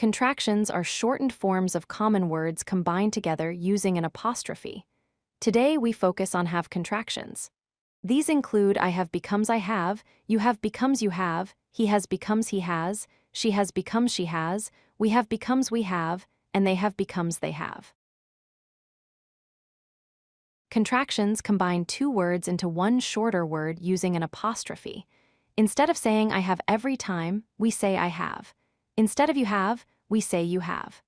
Contractions are shortened forms of common words combined together using an apostrophe. Today, we focus on have contractions. These include I have becomes I have, you have becomes you have, he has becomes he has, she has becomes she has, we have becomes we have, and they have becomes they have. Contractions combine two words into one shorter word using an apostrophe. Instead of saying I have every time, we say I have. Instead of you have, we say you have.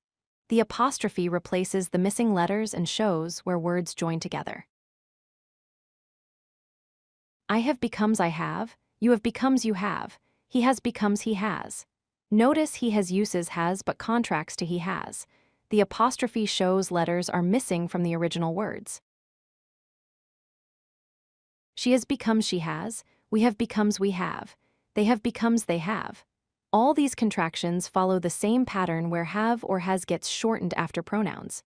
The apostrophe replaces the missing letters and shows where words join together. I have becomes I have, you have becomes you have, he has becomes he has. Notice he has uses has but contracts to he has. The apostrophe shows letters are missing from the original words. She has becomes she has, we have becomes we have, they have becomes they have. All these contractions follow the same pattern where have or has gets shortened after pronouns.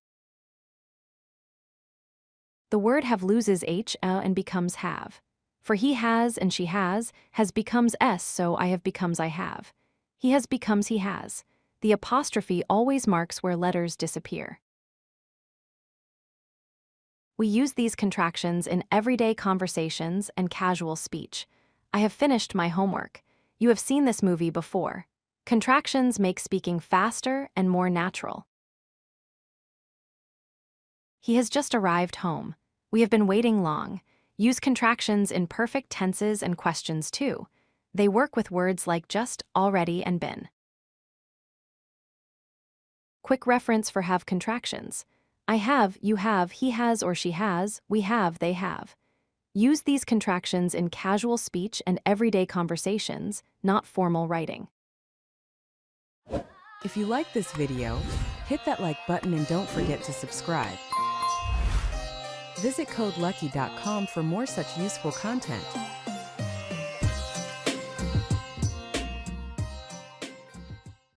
The word have loses h, and becomes have. For he has and she has becomes s, so I have becomes I have. He has becomes he has. The apostrophe always marks where letters disappear. We use these contractions in everyday conversations and casual speech. I have finished my homework. You have seen this movie before. Contractions make speaking faster and more natural. He has just arrived home. We have been waiting long. Use contractions in perfect tenses and questions too. They work with words like just, already, and been. Quick reference for have contractions. I have, you have, he has or she has, we have, they have. Use these contractions in casual speech and everyday conversations, not formal writing. If you like this video, hit that like button and don't forget to subscribe. Visit codelucky.com for more such useful content.